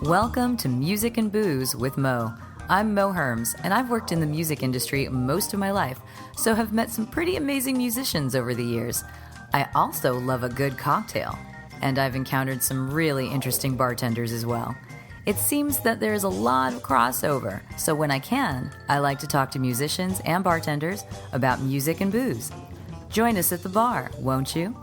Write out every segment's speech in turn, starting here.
Welcome to Music and Booze with Mo. I'm Mo Herms, and I've worked in the music industry most of my life, so have met some pretty amazing musicians over the years. I also love a good cocktail, and I've encountered some really interesting bartenders as well. It seems that there's a lot of crossover, so when I can, I like to talk to musicians and bartenders about music and booze. Join us at the bar, won't you?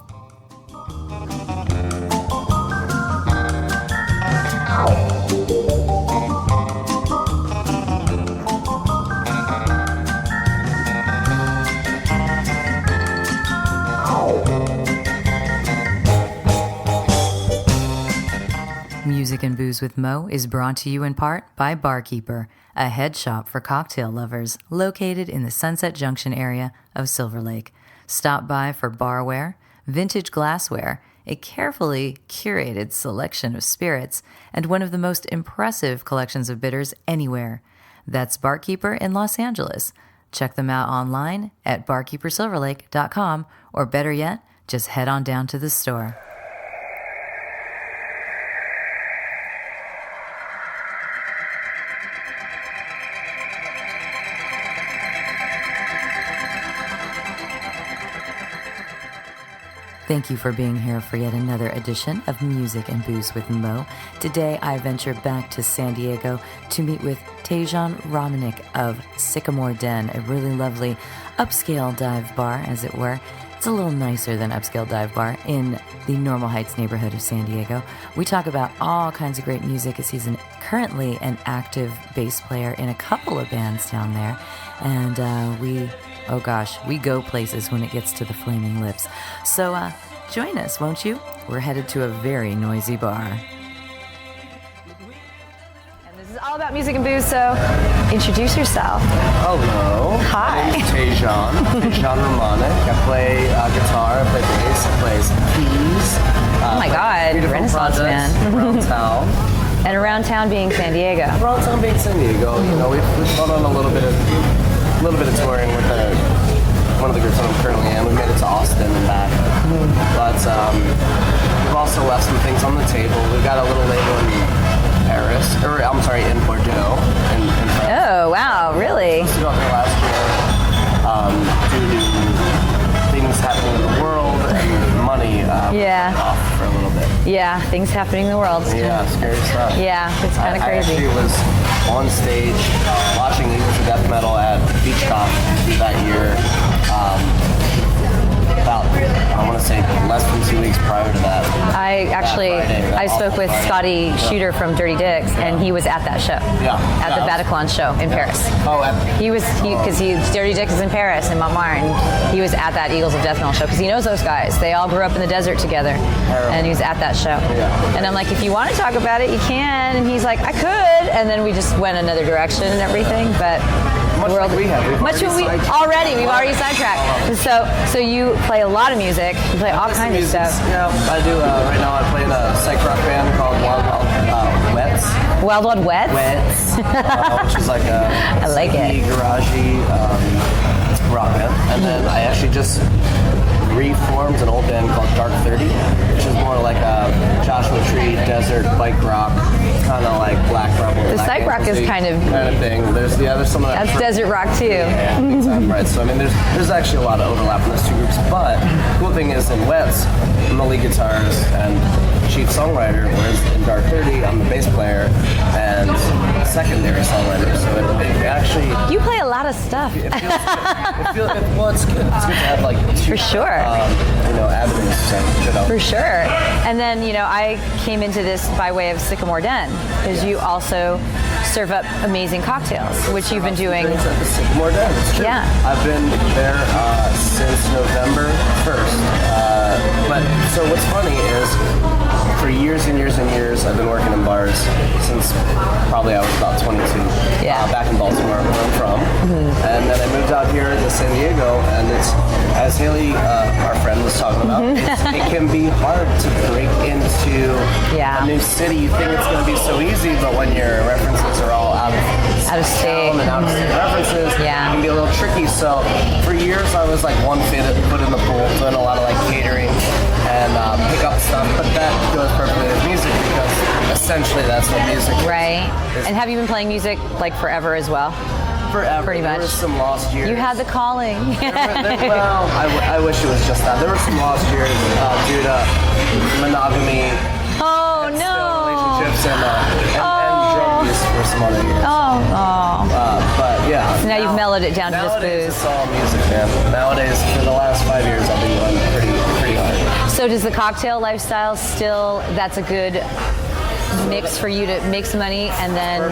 Music and Booze with Mo is brought to you in part by Barkeeper, a head shop for cocktail lovers located in the Sunset Junction area of Silver Lake. Stop by for barware, vintage glassware, a carefully curated selection of spirits, and one of the most impressive collections of bitters anywhere. That's Barkeeper in Los Angeles. Check them out online at barkeepersilverlake.com, or better yet, just head on down to the store. Thank you for being here for yet another edition of Music and Booze with Mo. Today I venture back to San Diego to meet with Taejon Romanik of Sycamore Den, a really lovely upscale dive bar, as it were. It's a little nicer than upscale dive bar in the Normal Heights neighborhood of San Diego. We talk about all kinds of great music, as he's currently an active bass player in a couple of bands down there. And we go places when it gets to the Flaming Lips. So join us, won't you? We're headed to a very noisy bar. And this is all about music and booze, so introduce yourself. Hello. Hi. My name is Taejon Romanik. I play guitar, I play bass, I play some keys. Oh my God, Renaissance man. Around town. And around town being San Diego. Around town being San Diego. You know, we've gone on a little bit of touring with one of the groups that I'm currently in. We made it to Austin and back. But we've also left some things on the table. We've got a little label in Paris, in Bordeaux, in France. Oh, wow, really? We got there last year due to things happening in the world and money off for a little bit. Yeah, things happening in the world. Yeah, scary stuff. Yeah, it's kind of crazy. I actually was on stage watching Eagles of Death Metal at Beach Cop that year. About, I want to say, less than 2 weeks prior to that. I spoke with Scotty Shooter from Dirty Dicks, and he was at that show. Yeah. At the Bataclan show in Paris. Oh, because Dirty Dicks is in Paris, in Montmartre, and he was at that Eagles of Death Metal show, because he knows those guys. They all grew up in the desert together, and he was at that show. Yeah. And I'm like, if you want to talk about it, you can. And he's like, I could. And then we just went another direction and everything, but... Much like we have. We've already sidetracked. So you play a lot of music. You play all kinds of stuff. Yeah, I do. Right now I play in a psych rock band called Wild Wets. Wild Wild Wets? Wets. Which is like a I like it. garagey rock band. And then I actually just reformed an old band called Dark 30, which is more like a Joshua Tree desert bike rock, kind of like Black Rebel. The psych rock is kind of thing. There's some of that. That's desert rock too. Yeah, big time, right. So I mean, there's actually a lot of overlap in those two groups. But the cool thing is, in Wets, I'm the lead guitarist and chief songwriter, whereas in Dark 30, I'm the bass player and secondary songwriter. So it actually. You play a lot of stuff. It feels well, it's good. It's good to have like two, for sure. avenues to For sure. And then, I came into this by way of Sycamore Den, because you also serve up amazing cocktails, which you've been doing. At the Sycamore Den, it's true. Yeah. I've been there since November 1st. But so what's funny is, for years and years and years, I've been working in bars since probably I was about 22. Back in Baltimore, where I'm from. And then I moved out here to San Diego, and it's, as Haley, our friend, was talking about, it can be hard to break into a new city. You think it's going to be so easy, but when your references are all out of state and out of state references, it can be a little tricky. So for years, I was like one foot in the pool, doing a lot of like catering and pick up stuff, but that goes perfectly with music. because essentially that's what music is. Right. And have you been playing music like forever as well? Forever. Pretty much. There were some lost years. You had the calling. Well, I wish it was just that. There were some lost years due to monogamy. Oh, and no. Relationships and drug use for some other years. But yeah. So now you've mellowed it down to just Nowadays booze. it's all music, man. Nowadays, for the last 5 years, I've been going pretty hard. So does the cocktail lifestyle still, that's a good mix for you to make some money and then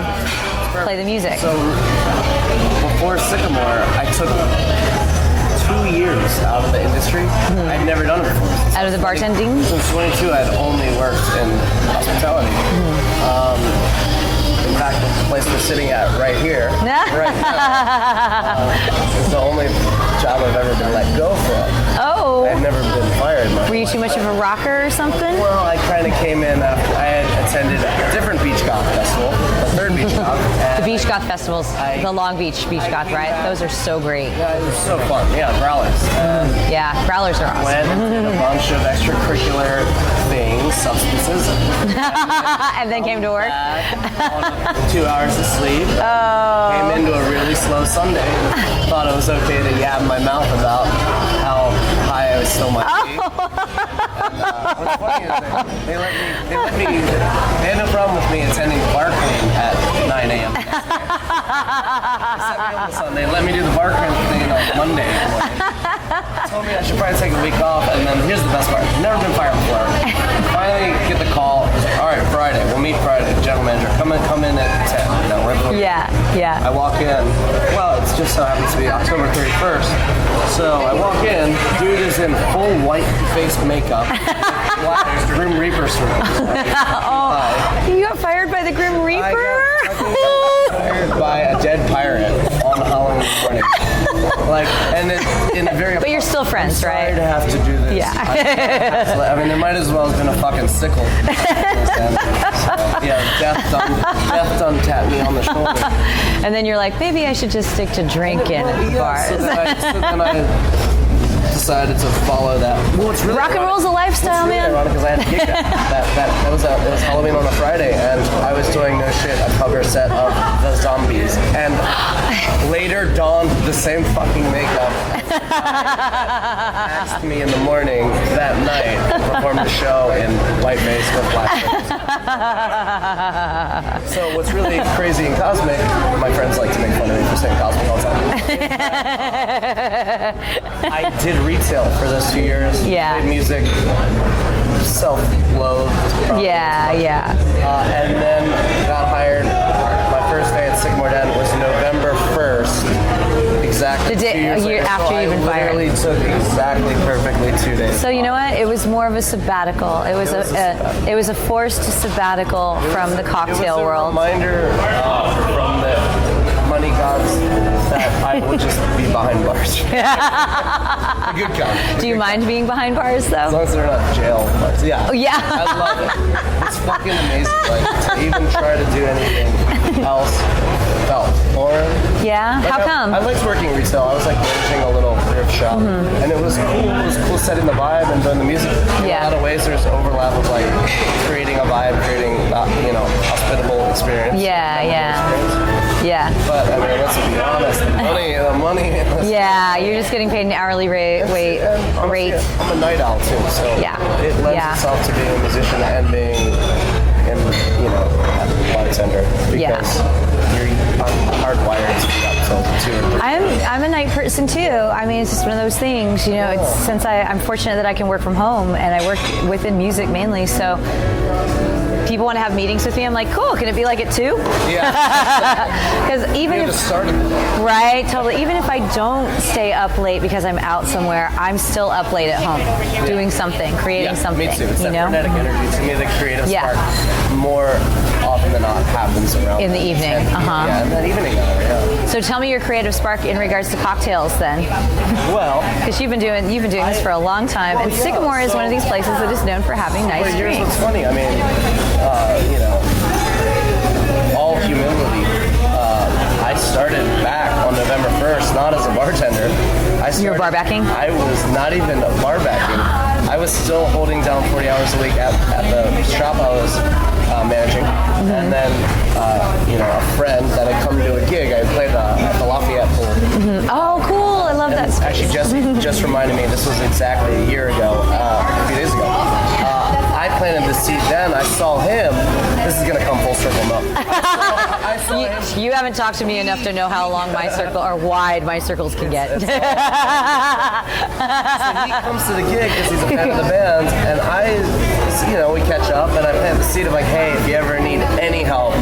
play the music? So before Sycamore, I took 2 years out of the industry. I'd never done it before. Out of the bartending? Since 22, I'd only worked in hospitality. In fact, the place we're sitting at right here, right now, is the only job I've ever been let go from. Oh. I've never been fired. Were you too much of a rocker or something? Well, I kind of came in after I had attended a different beach goth festival, the third beach goth. The beach goth festivals, the Long Beach beach goth, right? Those are so great. Yeah, it was so fun. Yeah, growlers. Yeah, growlers are awesome. Went and did a bunch of extracurricular things, substances. And then came to work. On 2 hours of sleep. Came into a really slow Sunday. Thought it was okay to yab my mouth about how high I was still my feet. What's funny is they had no problem with me attending bar clean at 9 a.m. They set me up on Sunday, let me do the bar clean on Monday morning. Told me I should probably take a week off, and then here's the best part. Never been fired before. Finally get the call. All right, Friday. We'll meet Friday. General manager, come in at 10. You know, right before. Yeah. I walk in. Well, it just so happens to be October 31st. So I walk in. Dude is in full white face makeup. Black Grim Reaper suit. You got fired by the Grim Reaper? I got fired by a dead pirate on Halloween morning. And in a very. But you're still friends, sorry right? to have to do this. Yeah. I mean, there might as well have been a fucking sickle. Death done tapped me on the shoulder. And then you're like, maybe I should just stick to drinking at the bars. So then I decided to follow that. Well, it's really Rock and roll's a lifestyle, really man. ironic because I had a gig that was Halloween on a Friday, and I was doing no shit a cover set of the Zombies, and later donned the same fucking makeup. Asked me in the morning that night to perform the show in whiteface with black face. So what's really crazy and cosmic, my friends like to make fun of me for saying cosmic all the time. I did retail for those 2 years. Yeah. Played music, self-loathed. Yeah. And then got hired. My first day at Sycamore Den was November 1st. Exactly. The day- 2 years a year later. after you've been fired. I literally took exactly perfectly 2 days. So you know what? It was more of a sabbatical. It was a forced sabbatical from the cocktail it was a world. Reminder from the money gods that I will just be behind bars. A good kind. Do you mind being behind bars As though? long as they're not jail bars. Yeah. Oh, yeah. I love it. It's fucking amazing. To even try to do anything else felt boring. Yeah? How come? I liked working retail. I was managing a little thrift shop, and it was cool. It was cool setting the vibe and doing the music. In Yeah. a lot of ways, there's overlap of creating a vibe, creating hospitable experience. Yeah. But I mean, let's be honest. The money. Yeah, you're just getting paid an hourly rate. Honestly, I'm a night owl too, so Yeah. it lends Yeah. itself to being a musician and being, a bartender because I'm hardwired to be up till 2 or 3. I'm a night person too. I mean, it's just one of those things. It's since I'm fortunate that I can work from home and I work within music mainly, so. People want to have meetings with me. I'm like, cool. Can it be like it too? Yeah. Because even You if have to start it. right, totally. Even if I don't stay up late because I'm out somewhere, I'm still up late at home doing something, creating something. Me too. It's you that know? frenetic energy. To me, the creative Yeah. spark more often than not happens around In the that evening, 10 uh-huh. in that evening hour. Yeah. So tell me your creative spark in regards to cocktails then, Well, because you've been doing this for a long time, and Sycamore is one of these places that is known for having nice but here's drinks. what's funny. I mean, all humility. I started back on November 1st, not as a bartender. You were bar backing? I was not even bar backing. I was still holding down 40 hours a week at the shop I was managing. And then, a friend that had come to a gig, I played at the Lafayette Pool. Oh, cool. I love that space. Actually, Jesse just reminded me, this was exactly a year ago, a few days ago. I planted the seed then. I saw him. This is going to come full circle now. I saw him. You haven't talked to me enough to know how long my circle or wide my circles can get. So he comes to the gig because he's a fan of the band, and we catch up, and I plant the seed of like, hey, if you ever need any help,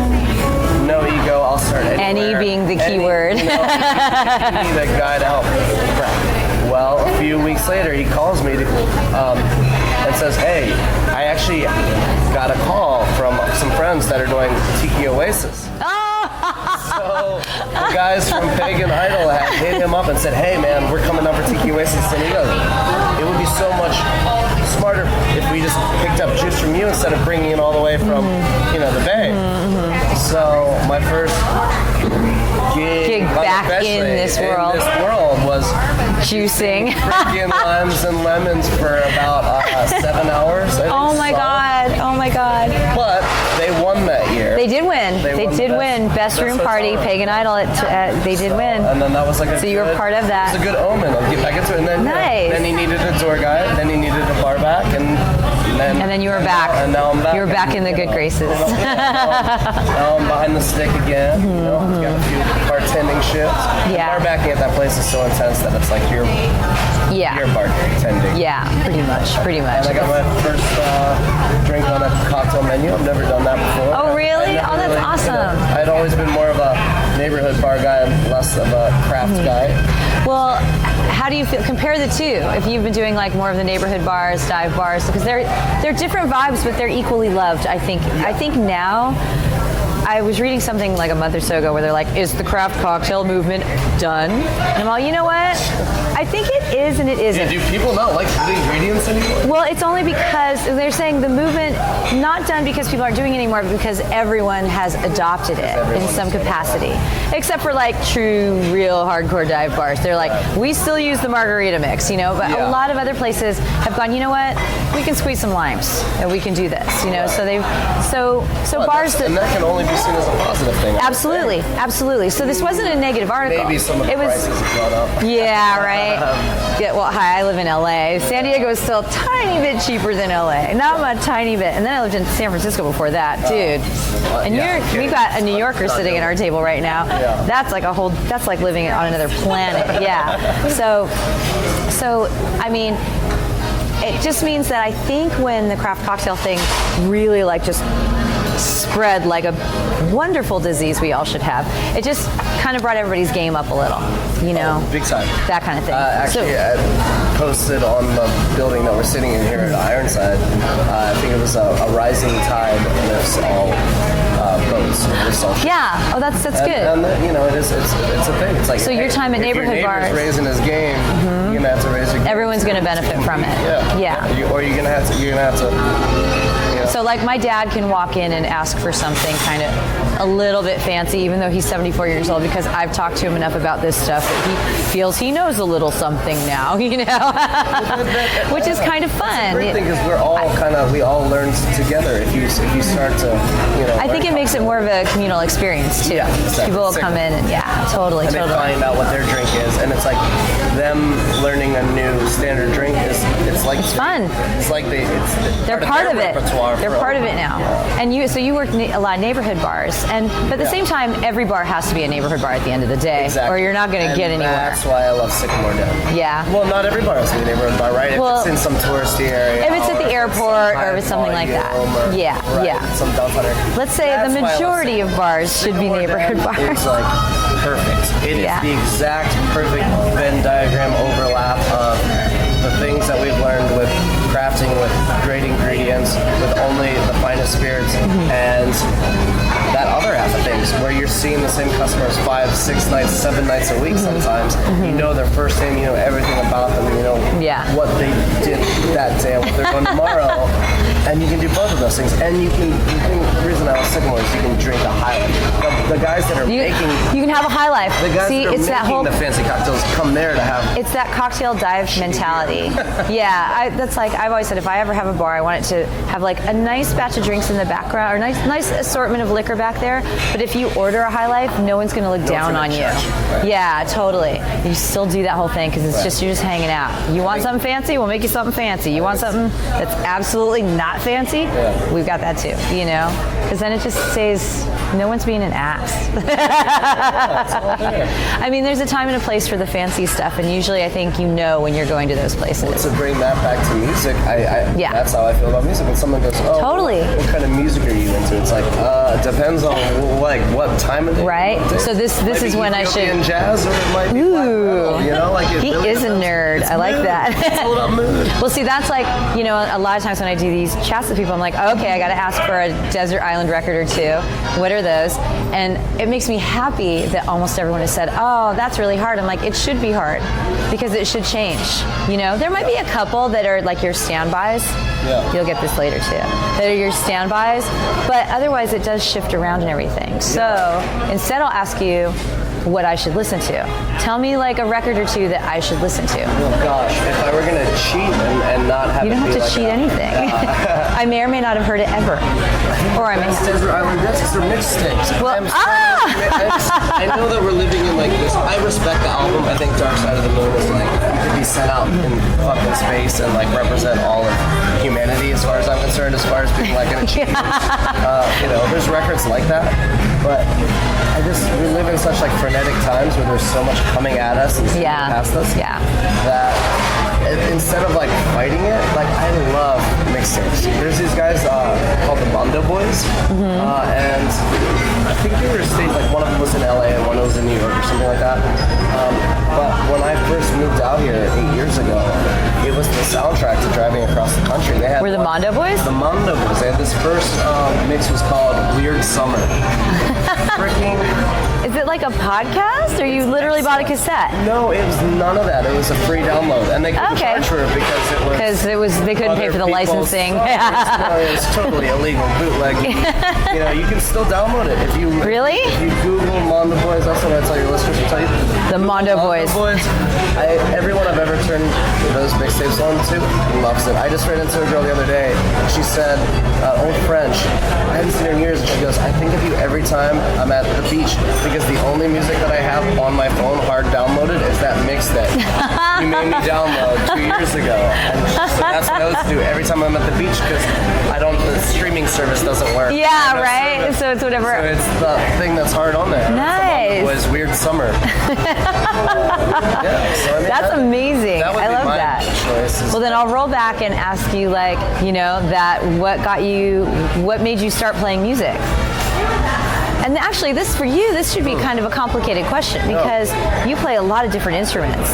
no ego, I'll start anywhere. Any being the key word. If you need a guy to help. Well, a few weeks later, he calls me and says, hey, I actually got a call from some friends that are doing Tiki Oasis. So the guys from Pagan Idol had hit him up and said, hey man, we're coming up for Tiki Oasis. And he goes, it would be so much smarter if we just picked up juice from you instead of bringing it all the way from, the Bay. So my first gig back in this world was juicing freaking limes and lemons for about 7 hours. Oh my god. But they won that year. They did win. They did win Best Room Party, Pagan Idol. They did win. And then that was like you were part of that. It was a good omen. I'll get back into it. And then, nice. Then he needed a tour guide. Then he needed a bar back. And then you were back. And now I'm back. You were back in the good graces. Now I'm behind the stick again. Got a few bartending shifts. Yeah. Bar backing at that place is so intense that it's like you're bartending. Yeah, pretty much. And I got my first drink on a cocktail menu. I've never done that before. Oh, really? Oh, that's awesome. I'd always been more of a neighborhood bar guy, less of a craft guy. Well, how do you feel? Compare the two. If you've been doing like more of the neighborhood bars, dive bars, because they're different vibes, but they're equally loved. I think. I think now. I was reading something like a month or so ago where they're like, is the craft cocktail movement done? And I'm all, you know what? I think it is and it isn't. Yeah, do people not like the ingredients anymore? Well, it's only because they're saying the movement not done because people aren't doing it anymore, but because everyone has adopted it in some capacity. Except for like true, real hardcore dive bars. They're like, we still use the margarita mix, but a lot of other places have gone, you know what? We can squeeze some limes and we can do this, So they've so bars and that can only be seen as a positive thing. Absolutely. So this wasn't a negative article. Maybe some of the prices have gone up. Yeah, right. Hi, I live in LA. San Diego is still a tiny bit cheaper than LA. Not a tiny bit. And then I lived in San Francisco before that, dude. And we've got a New Yorker sitting at our table right now. Yeah. That's like living on another planet. Yeah. So I mean, it just means that I think when the craft cocktail thing really just spread like a wonderful disease we all should have, it just kind of brought everybody's game up a little, Big time. That kind of thing. Actually, I posted on the building that we're sitting in here at Ironside, I think it was a rising tide lifts all boats. Yeah. Oh, that's good. And it's a thing. It's like, so your time at neighborhood if your bars, raising his game, you're gonna have to raise your game. Everyone's gonna benefit from it. Yeah. Or you're gonna have to. So like my dad can walk in and ask for something kind of a little bit fancy, even though he's 74 years old, because I've talked to him enough about this stuff that he feels he knows a little something now, which is kind of fun. The great thing is we all learn together. If you start to, I think it makes it more of a communal experience too. Yeah, exactly. People will come in and totally. They find out what their drink is, and it's like them learning a new standard drink it's fun. It's like they're part of it. They're part of it now. Yeah. And so you work a lot of neighborhood bars, but at the same time, every bar has to be a neighborhood bar at the end of the day, or you're not going to get anywhere. That's why I love Sycamore Den. Yeah. Well, not every bar has to be a neighborhood bar, right? If it's in some touristy area. If it's at the airport or if it's something like that. Some downtown area. Let's say the majority of bars should be neighborhood bars. It's like perfect. It is the exact perfect Venn diagram overlap of the things that we've learned with crafting with great ingredients, with only the finest spirits, and that other half of things where you're seeing the same customers 5, 6 nights, 7 nights a week sometimes. You know their first name, you know everything about them, what they did that day and what they're doing tomorrow. And you can do both of those things. And the reason I was Sycamore is you can drink a high life. The guys that are making... You can have a high life. The guys See, that are it's making that whole, the fancy cocktails come there to have... It's that cocktail dive mentality. Yeah, that's like, I've always said, if I ever have a bar, I want it to have like a nice batch of drinks in the background, or nice assortment of liquor back there. But if you order a high life, no one's going to look down on you. Right. Yeah, totally. You still do that whole thing because it's just, you're just hanging out. You want something fancy? We'll make you something fancy. You want something that's absolutely not fancy? We've got that too, you know? Because then it just says, no one's being an ass. I mean, there's a time and a place for the fancy stuff, and usually I think you know when you're going to those places. Well, to bring that back to music, that's how I feel about music. When someone goes, oh, totally. What kind of music are you into? It's like, it depends on like what time of day. Right. So this is when I should. Ethiopian jazz, or it might be black metal, you know, like he really is a nerd. I like mood. that. It's all about mood. Well, see, that's like, you know, a lot of times when I do these chats with people, I'm like, okay, I got to ask for a desert island record or two. What are those? And it makes me happy that almost everyone has said, oh, that's really hard. I'm like, it should be hard because it should change. You know, there might be a couple that are like your standbys. Yeah. You'll get this later too. That are your standbys, but otherwise it does shift around and everything. So instead, I'll ask you what I should listen to. Tell me like a record or two that I should listen to. Oh gosh, if I were gonna cheat and not have you don't have to cheat anything. I may or may not have heard it ever, or I may have. Desert Island Discs or mixtapes. Well, I know that we're living in like this. I respect the album. I think Dark Side of the Moon is like you could be sent out in fucking space and like represent all of humanity as far as I'm concerned. As far as being like an achievement, you know, there's records like that, but we live in such like frenetic times where there's so much coming at us and past us that instead of like fighting it, like I love mixtapes. There's these guys called the Mondo Boys, and I think they were state like one of them was in LA and one was in New York or something like that. But when I first moved out here 8 years ago, it was the soundtrack to driving across the country. They had Were the Mondo Boys? The Mondo Boys. They had this first mix was called Weird Summer. Freaking. Is it like a podcast, or you literally bought a cassette? No, it was none of that. It was a free download, and they couldn't charge for it because they couldn't pay for the licensing. It was totally illegal bootlegging. You know, you can still download it if you really. If you Google Mondo Boys, that's what I tell your listeners to tell you. The Mondo Boys. Everyone I've ever turned those mixtapes on to loves it. I just ran into a girl the other day. She said, old French. I haven't seen her in years, and she goes, I think of you every time I'm at the beach because the only music that I have on my phone hard downloaded is that mixtape you made me download 2 years ago. And so that's what I always do every time I'm at the beach because the streaming service doesn't work. Yeah, right? Service. So it's whatever. So it's the thing that's hard on there. Nice. It was Weird Summer. That's amazing. I love that. Well, then I'll roll back and ask you, like, you know, what made you start playing music? And actually, this should be kind of a complicated question because you play a lot of different instruments.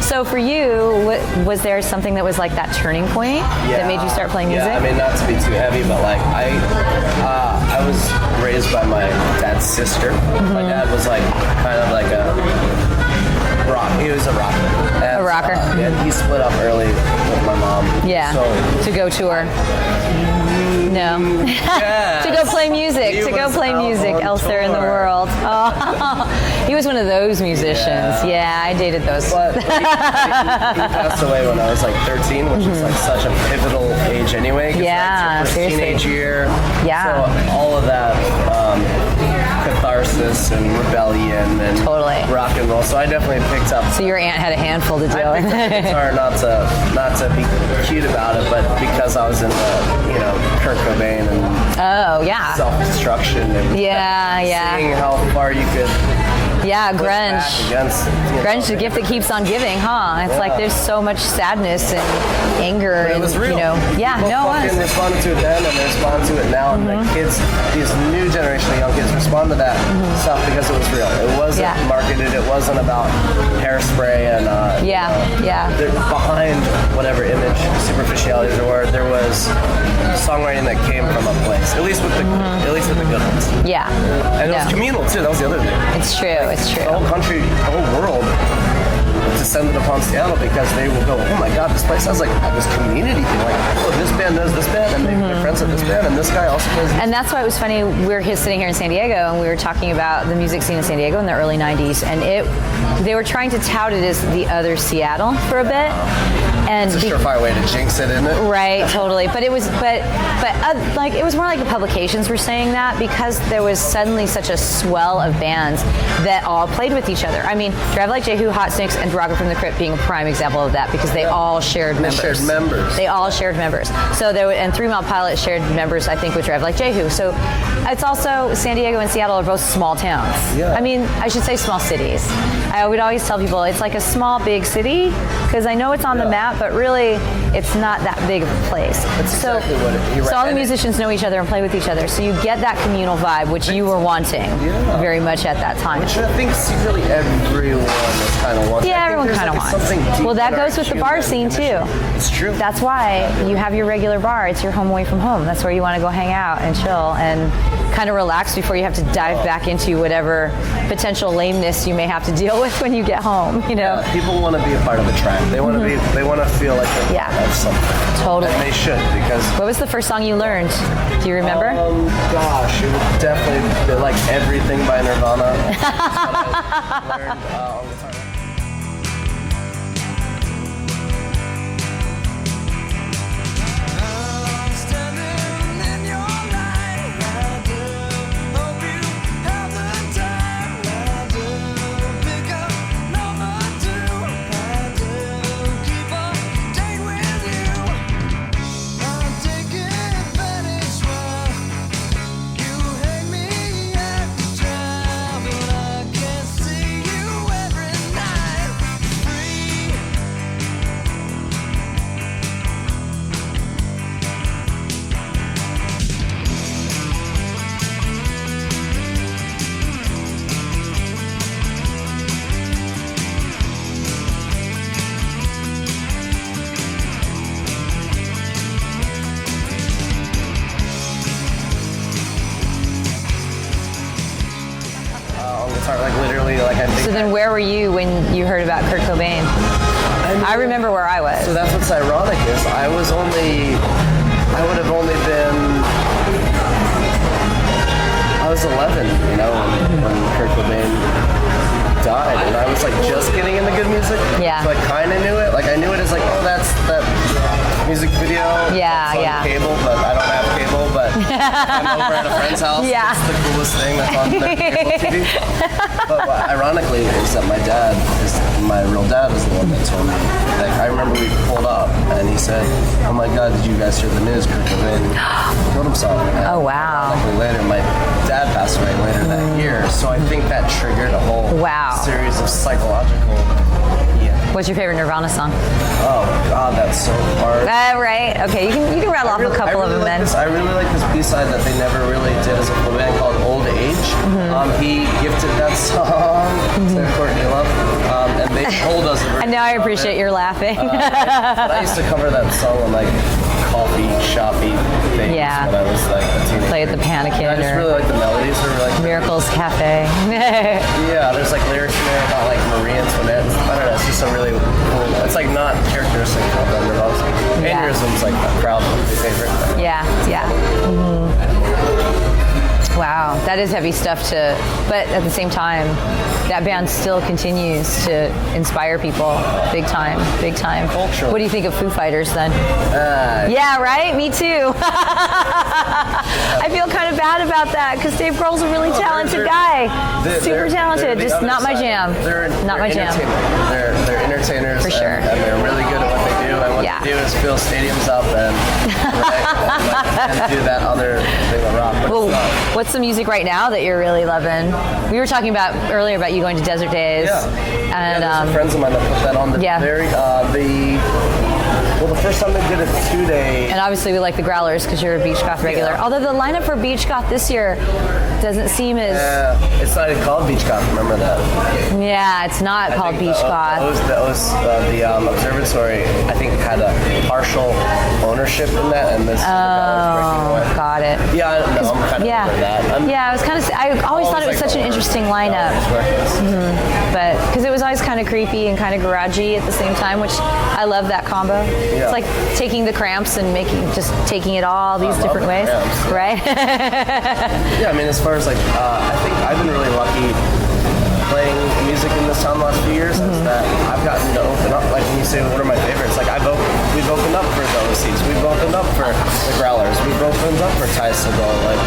So for you, was there something that was like that turning point that made you start playing music? Yeah, I mean, not to be too heavy, but like I was raised by my dad's sister. My dad was like kind of like a rock. He was a rocker. And, a rocker. He split up early with my mom. Yeah. So, to go tour. No. Yes. To go play music. Elsewhere in the world. Oh. He was one of those musicians. Yeah, I dated those. But he passed away when I was like 13, which is like such a pivotal age anyway. Yeah, like, seriously. Teenage year. Yeah. So all of that catharsis and rebellion and rock and roll. So I definitely picked up. So your aunt had a handful to deal with. I picked up guitar not to be cute about it, but because I was in the Kurt Cobain and self-destruction and seeing how far you could. Yeah, grunge. Grunge, the gift that keeps on giving, huh? It's like there's so much sadness and anger, but it was real. People fucking responded to it then, and they respond to it now. And the kids, these new generation of young kids, respond to that stuff because it was real. It wasn't marketed. It wasn't about hairspray and behind whatever image superficialities there were. There was songwriting that came from a place. At least with the good ones. Yeah. And it was communal too. That was the other thing. It's true. It's true. The whole country, the whole world descended upon Seattle because they will go, oh my God, this place has like this community thing. Like, oh, this band knows this band, and they're friends with this band, and this guy also plays. And that's why it was funny. We're sitting here in San Diego, and we were talking about the music scene in San Diego in the early '90s, and they were trying to tout it as the other Seattle for a bit. And it's a surefire way to jinx it, isn't it? Right, totally. But it was, like it was more like the publications were saying that because there was suddenly such a swell of bands that all played with each other. I mean, Drive Like Jehu, Hot Snakes, and Rocket from the Crypt being a prime example of that because they all shared members. They all shared members. So and 3 Mile Pilot shared members, I think, with Drive Like Jehu. So it's also San Diego and Seattle are both small towns. Yeah. I mean, I should say small cities. I would always tell people it's like a small, big city because I know it's on the map, but really it's not that big of a place. That's exactly what you're right. So all the musicians know each other and play with each other. So you get that communal vibe, which you were wanting very much at that time. Which I think secretly everyone is kind of wanting. Yeah, everyone kind of wants. Well, that goes with the bar scene too. It's true. That's why you have your regular bar. It's your home away from home. That's where you want to go hang out and chill and kind of relax before you have to dive back into whatever potential lameness you may have to deal with when you get home. You know, people want to be a part of the track. They want to be. They want to feel like they're part of something. Totally. And they should because. What was the first song you learned? Do you remember? Gosh, it would definitely be like Everything by Nirvana. That's what I learned all the time. Like literally, like I think. So then, where were you when you heard about Kurt Cobain? I remember where I was. So that's what's ironic is I would have only been, I was 11, you know, when Kurt Cobain died, and I was like just getting into good music. Yeah. So I kind of knew it. Like I knew it as like, oh, that's that music video. Yeah, that's on cable, but I don't have cable. But I'm over at a friend's house. Yeah. It's the coolest thing that's on their cable TV. But what, ironically, is that my real dad is the one that told me. Like I remember we pulled up, and he said, "Oh my God, did you guys hear the news? Kurt Cobain killed himself." And oh wow. ironically later, my dad passed away later that year. So I think that triggered a whole series of psychological. What's your favorite Nirvana song? Oh God, that's so hard. Right. Okay, you can rattle off a couple of them then. I really like this B-side that they never really did as a full band called Old Age. He gifted that song to Courtney Love, and they told us. And now I appreciate your laughing. But I used to cover that song on like coffee shoppy things when I was like a teenager. Play at the Panikin. I just really like the melodies. They're like Miracles Cafe. Yeah, there's like lyrics in there about like Marie Antoinette. I don't know. It's just a really cool. It's like not characteristic of them. They're also aneurysm's like a crowd favorite. Yeah. Wow, that is heavy stuff but at the same time, that band still continues to inspire people big time. Culture. What do you think of Foo Fighters then? Yeah, right? Me too. I feel kind of bad about that because Dave Grohl's a really talented guy. Super talented, just not my jam. Not my jam. They're entertainers. For sure. And they're really good at what they do. And what they do is fill stadiums up and do that other thing of rock. Well, what's the music right now that you're really loving? We were talking about earlier about you going to Desert Days. Yeah. And there's some friends of mine that put that on the Well, the first time they did a 2-day. And obviously we like the growlers because you're a Beach Goth regular. Yeah. Although the lineup for Beach Goth this year doesn't seem as... It's not even called Beach Goth, remember that? Yeah, it's not called Beach Goth. The observatory, I think, had a partial ownership in that, and this Got it. Yeah, I'm kind of over that. I always thought it was such an interesting lineup. But because it was always kind of creepy and kind of garagey at the same time, which I love that combo. Yeah. It's like taking the Cramps and taking it all these different ways, right? Yeah, I mean, as far as I think I've been really lucky playing music in this town the last few years, is that I've gotten to open up. Like when you say, what are my favorites? Like we've opened up for the OCs, we've opened up for the Growlers, we've opened up for Taejon.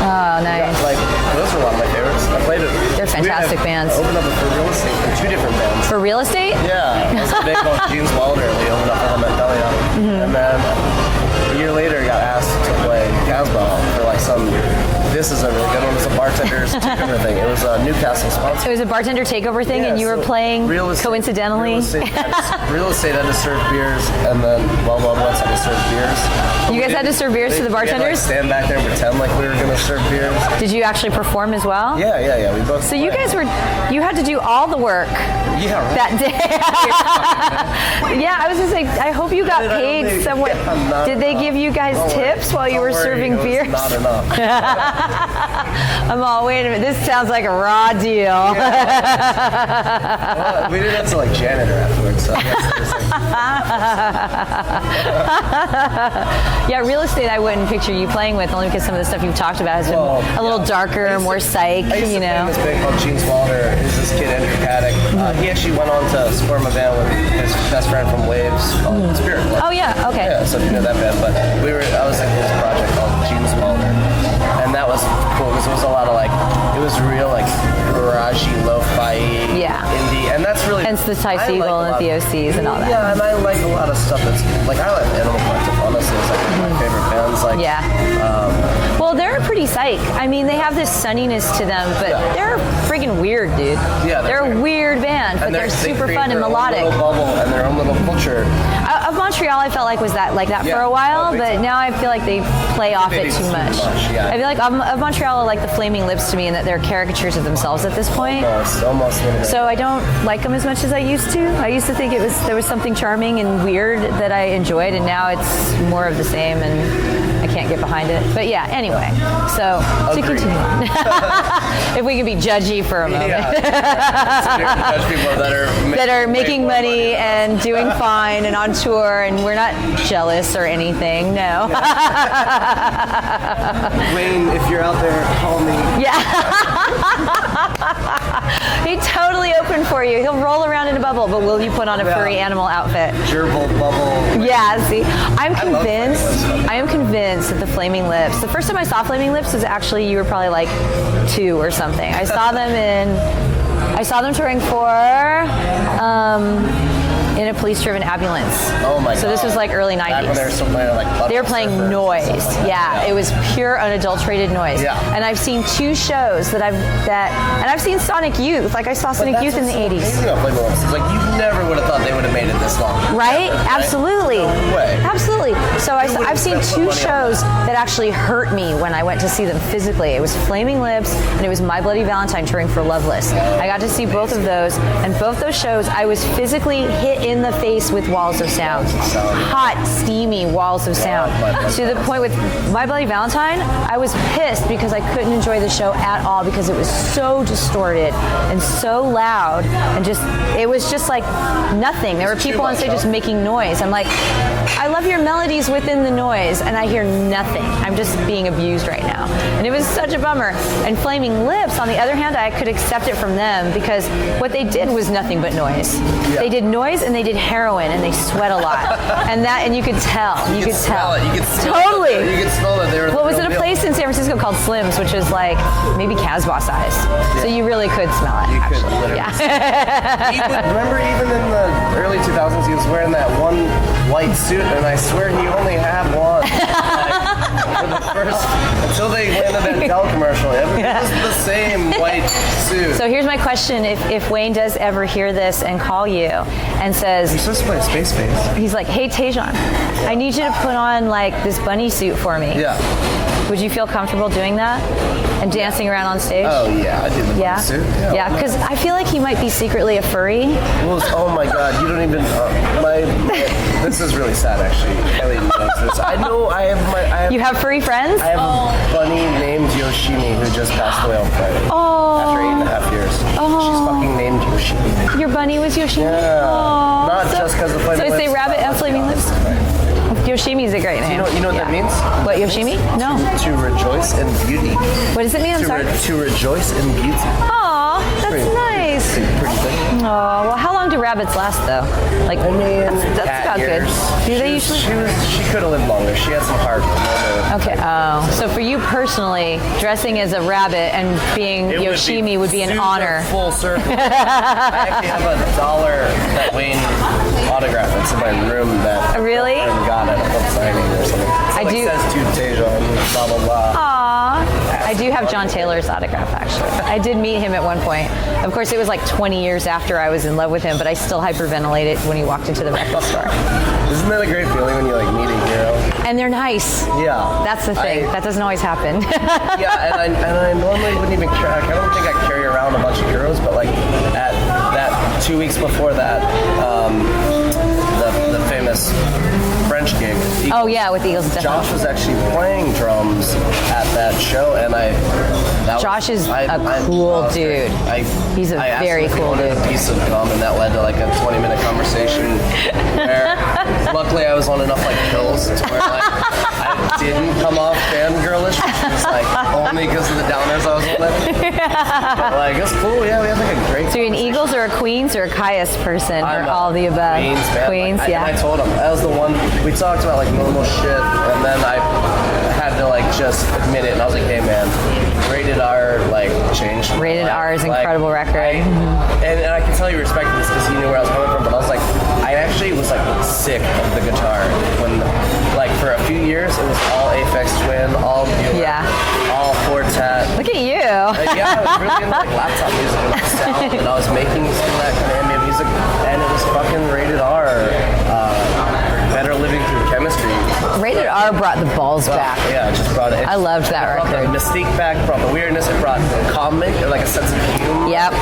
Oh, nice. Those are a lot of my favorites. I played it. They're fantastic bands. I opened up for Real Estate for 2 different bands. For Real Estate? Yeah, I was a big old Jeans Wilder. We opened up for him at Taejon. And then a year later, I got asked to play Casbah for some. This is a really good one. It's a bartender's takeover thing. It was a Newcastle sponsor. It was a bartender takeover thing, and you were playing coincidentally. Real estate had to serve beers, and then Wild West had to serve beers. You guys had to serve beers to the bartenders? We had to stand back there and pretend like we were going to serve beers. Did you actually perform as well? Yeah. We both. So you guys you had to do all the work. Yeah. Right. That day. Yeah, I was just like, I hope you got paid somewhere. Did they give you guys tips while you were serving beers? Not enough. I'm all, wait a minute, this sounds like a raw deal. Well, we did that to janitor afterwards. So I guess Yeah, Real Estate I wouldn't picture you playing with, only because some of the stuff you've talked about has been a little darker, more psych, I used to play in this band called Jeans Wilder. Is this kid Andrew Paddock? He actually went on to form a band with his best friend from Waves called Spirit Club. Oh yeah, okay. Yeah, so if you know that band, but I was in this project called Jeans Wilder, and that was cool because it was a lot of it was real garagey, lo-fi, indie, and that's really. Hence the Ty Siegel and the OCs and all that. Yeah, and I like a lot of stuff that's I like Animal Collective. Honestly, it's one of my favorite bands. Well, they're pretty psych. I mean, they have this sunniness to them, but they're friggin' weird, dude. Yeah, they're a weird band, but they're super fun and melodic. Their own little bubble and their own little culture. Of Montreal, I felt like was that for a while, but now I feel like they play off it too much. I feel like of Montreal are like the Flaming Lips to me, in that they're caricatures of themselves at this point. Almost. So I don't like them as much as I used to. I used to think there was something charming and weird that I enjoyed, and now it's more of the same, and I can't get behind it. But yeah, anyway. So to continue on, if we can be judgy for a moment. Judge people that are making money and doing fine and on tour, and we're not jealous or anything. No. Wayne, if you're out there, call me. Yeah. He totally open for you. He'll roll around in a bubble, but will you put on a furry animal outfit? Gerbil bubble. Yeah, see, I am convinced that the Flaming Lips, the first time I saw Flaming Lips was actually, you were probably 2 or something. I saw them touring for in a police-driven ambulance. Oh my god! So this was early 90s. Back when they were still playing they were playing noise. Yeah, it was pure unadulterated noise. Yeah. And I've seen 2 shows and I've seen Sonic Youth. I saw Sonic Youth in the 80s. It's you never would have thought they would have made it this long. Right? Absolutely. No way. Absolutely. So I've seen 2 shows that actually hurt me when I went to see them physically. It was Flaming Lips and it was My Bloody Valentine touring for Loveless. I got to see both of those, and both those shows I was physically hit in the face with walls of sound. Hot, steamy walls of sound. To the point with My Bloody Valentine, I was pissed because I couldn't enjoy the show at all because it was so distorted and so loud, and it was just nothing. There were people on stage just making noise. I'm like, I love your melodies within the noise, and I hear nothing. I'm just being abused right now. And it was such a bummer. And Flaming Lips, on the other hand, I could accept it from them because what they did was nothing but noise. Yeah. They did noise and they did heroin, and they sweat a lot. and you could tell. You could tell. You could totally. You could smell that they were. Well, was it a place in San Francisco called Slim's, which was maybe Casbah size. Yeah. So you really could smell it. You actually. could literally. Yeah. Remember, even in the early 2000s, he was wearing that one white suit, and I swear he only had one. For the worst. Until they landed that Dell commercial. It was the same white suit. So here's my question: If Wayne does ever hear this and call you and says, You're supposed to play Space Face. he's like, "Hey Taejon, I need you to put on like this bunny suit for me." Yeah. Would you feel comfortable doing that and dancing around on stage? Oh yeah, I did the bunny suit. Yeah, because I feel like he might be secretly a furry. Well, oh my God, you don't even. This is really sad, actually. Ellie knows this. I know. You have furry friends? I have a bunny named Yoshimi who just passed away on Friday. Oh. After 8.5 years. She's fucking named Yoshimi. Your bunny was Yoshimi? Yeah. Oh. Not just because of Flaming So I say Lips, rabbit but and flaming lips? Yoshimi's a great name. You know what that means? What, Yoshimi? No. To rejoice in beauty. What does it mean? I'm sorry. To rejoice in beauty. Aw, that's nice. Pretty thing. Oh, well, how long do rabbits last though? Like, I mean, that's about years. good. Do they usually? She could have lived longer. She had some heart. Okay. Oh, so for you personally, dressing as a rabbit and being Yoshimi would be an honor. Full circle. I actually have a $1 that Wayne autograph that's in my room that Really? I got at a book signing or something. I do. It says to Taejon, blah blah blah. Aw. I do have John Taylor's autograph, actually. I did meet him at one point. Of course, it was like 20 years after I was in love with him, but I still hyperventilated when he walked into the record store. Isn't that a great feeling when you like meet a hero? And they're nice. Yeah. That's the thing. That doesn't always happen. Yeah, and I normally wouldn't even carry. I don't think I carry around a bunch of heroes, but like at that 2 weeks before that, the famous French gig. Oh yeah, with the Eagles. Josh was actually playing drums at that show, and Josh is a cool dude. He's a very cool dude. A piece of gum, and that led to like a 20-minute conversation. Where luckily I was on enough like pills to where like I didn't come off fangirlish, which was like only because of the downers I was on. But like it's cool. Yeah, we had like a great. So you're an Eagles or a Queens or a Caius person or all of the above? Queens, man. Queens, like, yeah. I told him that was the one we talked about like normal shit, and then I had to like just admit it, and I was like, hey man, Rated R like changed. Rated R is an like, incredible record. And I can tell you respected this because he knew where I was coming from, but I was like, I actually was like sick of the guitar when like for a few years it was all Aphex Twin, all Bueller, all Quartet. Look at you. Yeah, I was really into like laptop music and like sound, and I was making some of that kind of ambient music, and it was fucking Rated R. Better Living Through Chemistry. Rated R brought the balls back. Yeah, it just brought it. I loved that record. record. Brought the mystique back, brought the weirdness, it brought comic, or like a sense of humor. Yep.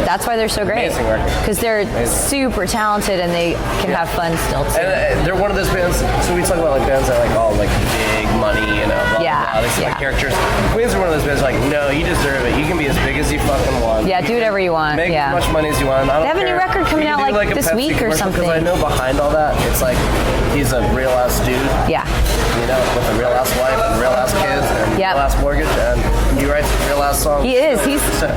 That's why they're so great. Amazing record. Because they're super talented and they can have fun still too. And they're one of those bands. So we talk about like bands that are like all like big money, you know. Blah, blah, blah. They see like characters. Queens are one of those bands like, no, you deserve it. You can be as big as you fucking want. Yeah, do whatever you want. Make as much money as you want. I don't they have care. a new record coming out like this week or something. Because I know behind all that, it's like he's a real ass dude. Yeah. You know, with a real ass wife and real ass kids and real ass mortgage, and he writes real ass songs. He is.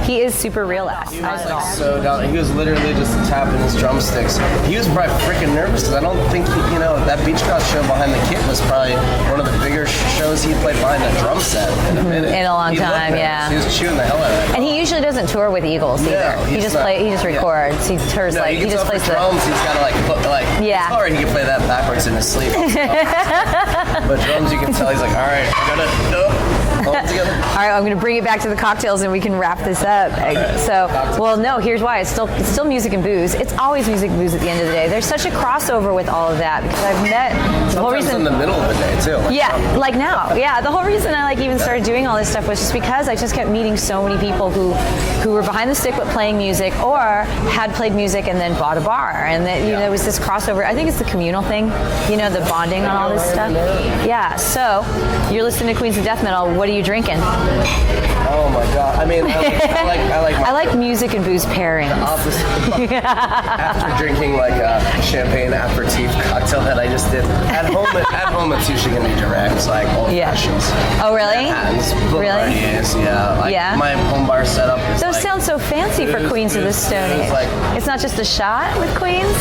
He is super real ass. He was like so down. He was literally just tapping his drumsticks. He was probably freaking nervous because I don't think that Beach Gods show behind the kid was probably one of the bigger shows he played behind a drum set in a minute. In a long time, yeah. He was chewing the hell out of it. And he usually doesn't tour with Eagles either. He just records. He tours he just plays the drums. He's got to like it's alright. He can play that backwards in his sleep. But drums, you can tell he's like, all right, I gotta hold it together. All right, I'm going to bring it back to the cocktails and we can wrap this up. Okay. So, well, no, here's why. It's still music and booze. It's always music and booze at the end of the day. There's such a crossover with all of that because I've met the whole reason in the middle of the day too. Like now. Yeah, the whole reason I even started doing all this stuff was just because I just kept meeting so many people who were behind the stick but playing music or had played music and then bought a bar, and that there was this crossover. I think it's the communal thing, the bonding on all this stuff. Yeah. So you're listening to Queens of Death Metal. What are you drinking? Oh my god! I mean, I like music and booze pairings. After drinking like a champagne aperitif cocktail that I just did at home it's usually gonna be direct, like old fashions. Oh really? Really? Yeah. My home bar setup. Those sound so fancy for Queens of the Stone Age. It's not just a shot with Queens.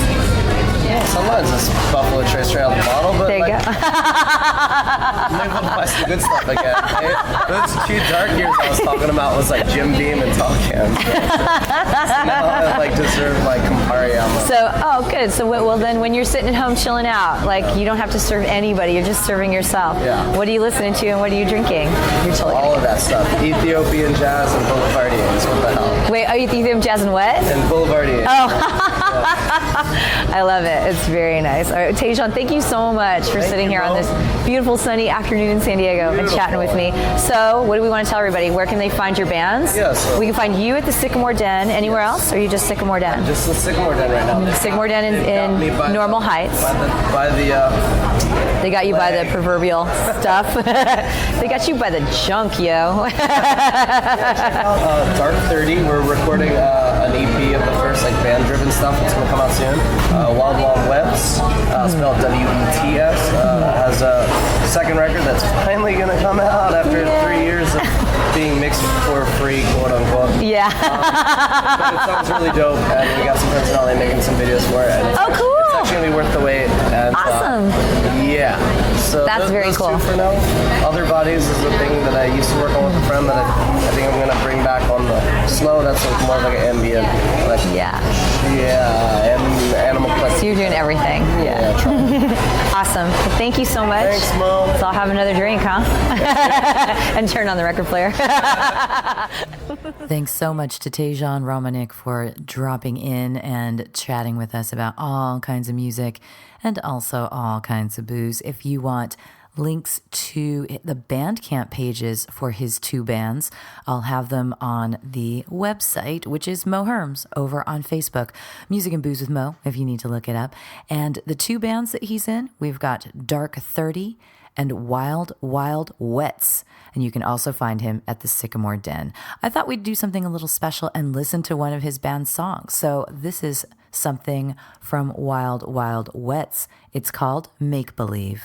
Sometimes it's Buffalo Trace straight out the bottle, but There you like, go. maybe we'll buy some good stuff again. Right? Those 2 dark years I was talking about was like Jim Beam and tall cans. So now I like to serve like Campari almond. So, oh, good. So, well, then when you're sitting at home chilling out, like you don't have to serve anybody. You're just serving yourself. Yeah. What are you listening to and what are you drinking? You're totally All of that stuff. Ethiopian jazz and Boulevardiers. What the hell? Wait, oh, you think them jazz and what? And Boulevardiers. I love it. It's very nice. All right, Taejon, thank you so much for Thank sitting you, here on Mo. this beautiful sunny afternoon in San Diego and chatting with me. So, what do we want to tell everybody? Where can they find your bands? Yeah, so- we can find you at the Sycamore Den. Anywhere else? Or are you just Sycamore Den? Just the Sycamore Den right now. Sycamore Den They've got me in by Normal the- Heights. By the They got you by the proverbial stuff. They got you by the junk, yo. Dark 30. We're recording an EP of the first like band-driven stuff that's gonna come out soon. Wild Wild Wets, spelled W-E-T-S, has a second record that's finally gonna come out after 3 years of being mixed for free, quote unquote. Yeah. But it sounds really dope, and we got some friends in LA making some videos for it. And it's, Oh, cool. It's actually gonna be worth the wait. And, Awesome. Yeah. So That's those, very those cool. two for now. Other Bodies is a thing that I used to work on with a friend that I think I'm gonna bring back on the slow. That's like more of like an ambient, like Yeah. and animal collective. So you're doing everything. Yeah. Awesome. Well, thank you so much. Thanks, Mo. So I'll have another drink, huh? And turn on the record player. Thanks so much to Taejon Romanik for dropping in and chatting with us about all kinds of music and also all kinds of booze. If you want links to the Bandcamp pages for his 2 bands, I'll have them on the website, which is Mo Herms over on Facebook. Music and Booze with Mo, if you need to look it up. And the 2 bands that he's in, we've got Dark 30 and Wild Wild Wets. And you can also find him at the Sycamore Den. I thought we'd do something a little special and listen to one of his band songs. So this is something from Wild Wild Wets. It's called Make Believe.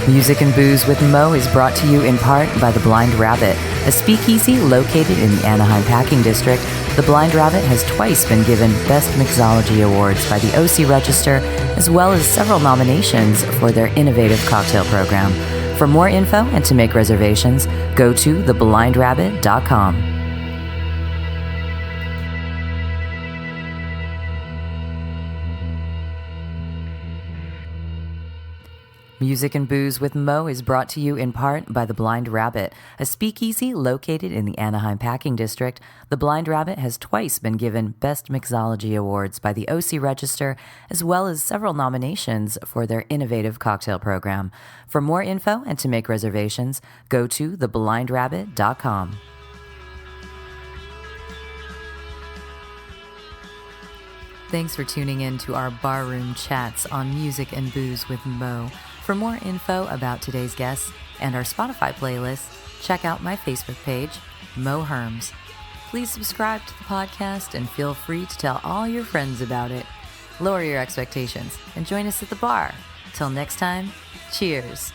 Music and Booze with Mo is brought to you in part by The Blind Rabbit, a speakeasy located in the Anaheim Packing District. The Blind Rabbit has twice been given Best Mixology Awards by the OC Register, as well as several nominations for their innovative cocktail program. For more info and to make reservations, go to theblindrabbit.com. Music and Booze with Mo is brought to you in part by The Blind Rabbit, a speakeasy located in the Anaheim Packing District. The Blind Rabbit has twice been given Best Mixology Awards by the OC Register, as well as several nominations for their innovative cocktail program. For more info and to make reservations, go to theblindrabbit.com. Thanks for tuning in to our barroom chats on Music and Booze with Mo. For more info about today's guests and our Spotify playlist, check out my Facebook page, Mo Herms. Please subscribe to the podcast and feel free to tell all your friends about it. Lower your expectations and join us at the bar. Till next time, cheers.